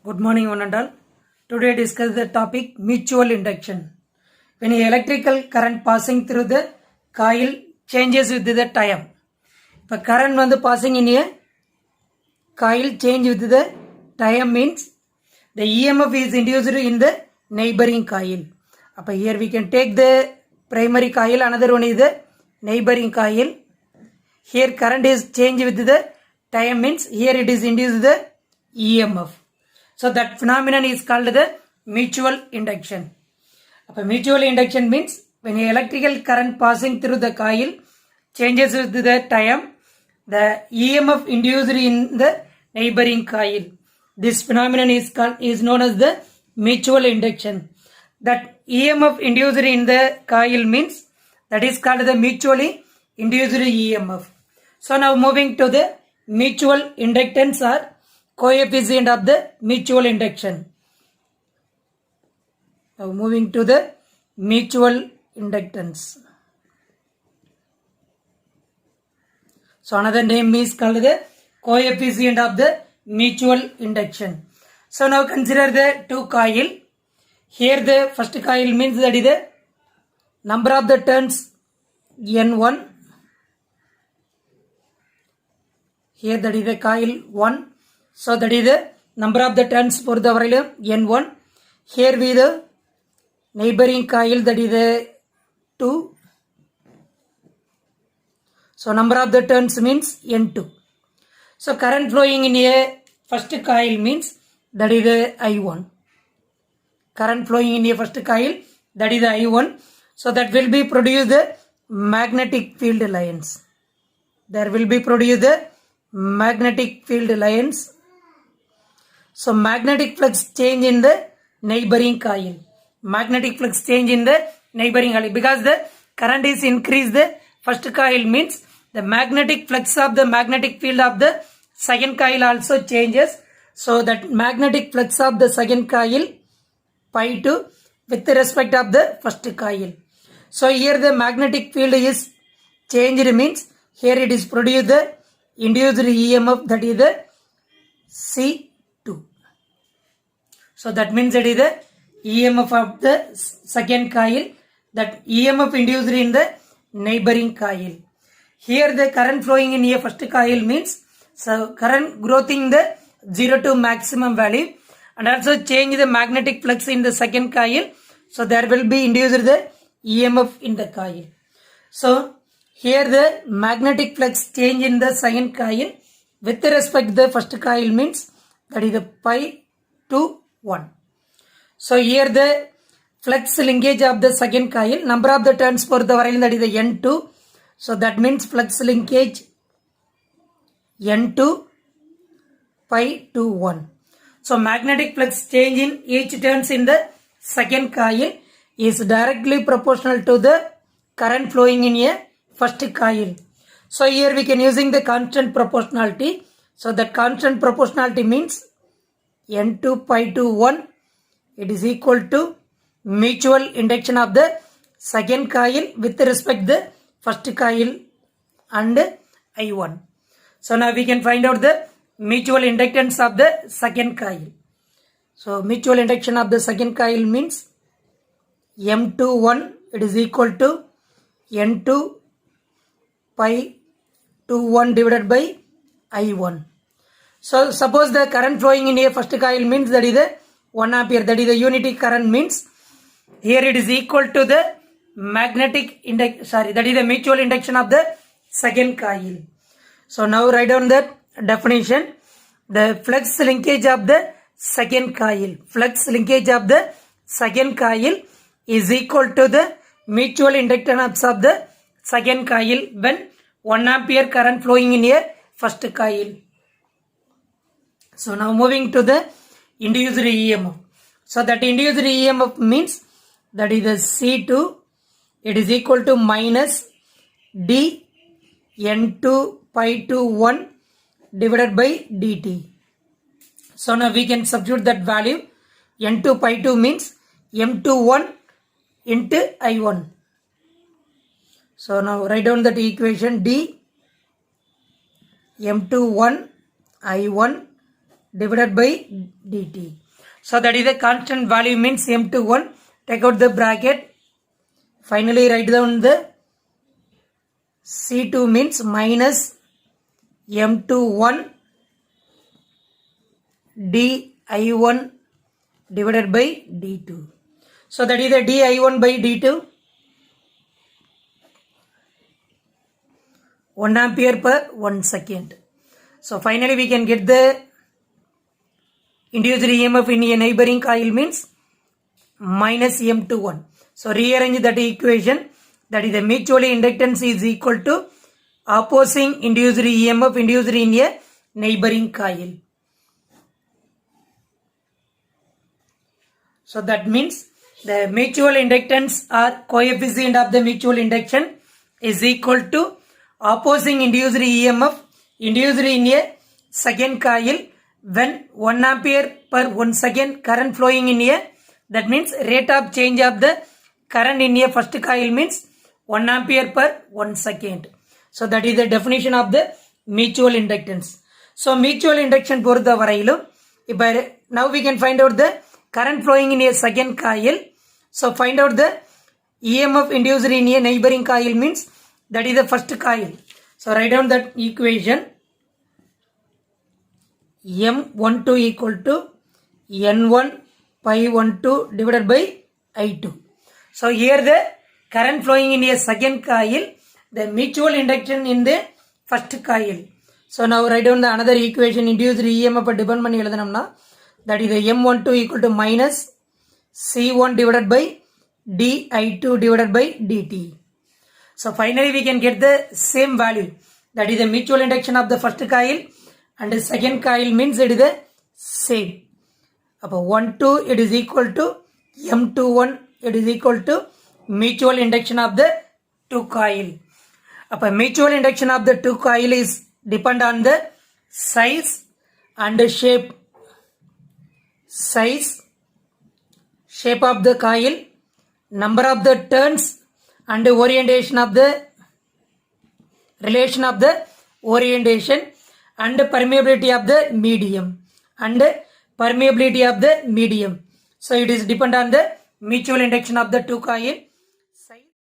Good morning, one and all. Today discuss the topic mutual induction. When a electrical current passing through the coil changes with the time. If a current வந்து passing in a coil change with the time means the EMF is induced in the neighboring coil. Here we can take the primary coil, another one is the neighboring coil. Here current is changed with the time means here it is induced the EMF. So that phenomenon is called the mutual induction. Mutual induction means when electrical current passing through the coil changes with the time, the EMF induced in the neighboring coil. This phenomenon is known as the mutual induction. That EMF induced in the coil means that is called the mutually induced EMF. So now moving to the mutual inductance or coefficient of the mutual induction. Now moving to the mutual inductance. So another name is called the coefficient of the mutual induction. So now consider the two coil. Here the first coil means that is the number of the turns N1. Here that is the coil 1. So that is the number of the turns for the N1. Here we the neighboring coil that is the 2. So number of the turns means N2. So current flowing in a first coil means that is the I1. Current flowing in a first coil that is the I1. So that will be produce the magnetic field lines. There will be produce the magnetic field lines. So magnetic flux change in the neighboring coil. Magnetic flux change in the neighboring coil because the current is increased. The first coil means the magnetic flux of the magnetic field of the second coil also changes. So that magnetic flux of the second coil pi 2 with respect of the first coil. So here the magnetic field is changed means here it is produced the induced EMF that is the C2. So that means that is the EMF of the second coil, that EMF induced in the neighboring coil. Here the current flowing in a first coil means so current growth in the 0 to maximum value and also change the magnetic flux in the second coil. So there will be induced the EMF in the coil. So here the magnetic flux change in the second coil with respect to the first coil means that is the pi to 1. So here the flux linkage of the second coil, number of the turns for the that is the N2. So that means flux linkage N2 pi to 1. So magnetic flux change in each turns in the second coil is directly proportional to the current flowing in a first coil. So here we can using the constant proportionality. So that constant proportionality means N2 pi to 1 it is equal to mutual induction of the second coil with respect to the first coil and I1. So now we can find out the mutual inductance of the second coil. So mutual induction of the second coil means M21 it is equal to N2 pi to 1 divided by I1. So suppose the current flowing in a first coil means that is the 1 ampere, that is the unity current means here it is equal to the magnetic that is the mutual induction of the second coil. So now write down that definition. The flux linkage of the second coil. Flux linkage of the second coil is equal to the mutual inductance of the second coil when 1 ampere current flowing in a first coil. So now moving to the induced EMF. So that induced EMF means that is the C2 it is equal to minus d N2 pi to 1 divided by dt. So now we can substitute that value. N2 pi 2 means M21 into I1. So now write down that equation d M21 I1 divided by dt. So that is the constant value means M21. Take out the bracket. Finally write down the C2 means minus M21 di1 divided by d2. So that is the di1 by d2. 1 ampere per 1 second. So finally we can get the induced EMF in a neighboring coil means minus M21. So rearrange that equation. That is the mutual inductance is equal to opposing induced EMF induced in a neighboring coil. So that means the mutual inductance or coefficient of the mutual induction is equal to opposing induced EMF induced in a second coil when 1 ampere per 1 second current flowing in a, that means rate of change of the current in a first coil means 1 ampere per 1 second. So that is the definition of the mutual inductance. So mutual induction பொறுத்த வரையிலும் now we can find out the current flowing in a second coil. So find out the EMF induced in a neighboring coil means that is the first coil. So write down that equation. M12 equal to N1 pi 12 divided by I2. So here the current flowing in a second coil, the mutual induction in the first coil. So now write down the another equation induced EMF depend பண்ணி எழுதணும்னா that is the M12 equal to minus C1 divided by di2 divided by dt. So finally we can get the same value, that is the mutual induction of the first coil and the second coil means it is the same. Appo 1-2 it is equal to M21 it is equal to mutual induction of the two coil. Appo mutual induction of the two coil is depend on the size and shape. Size, shape of the coil, number of the turns and orientation of the relation of the orientation and permeability of the medium and permeability of the medium. So it is depend on the mutual induction of the two coil.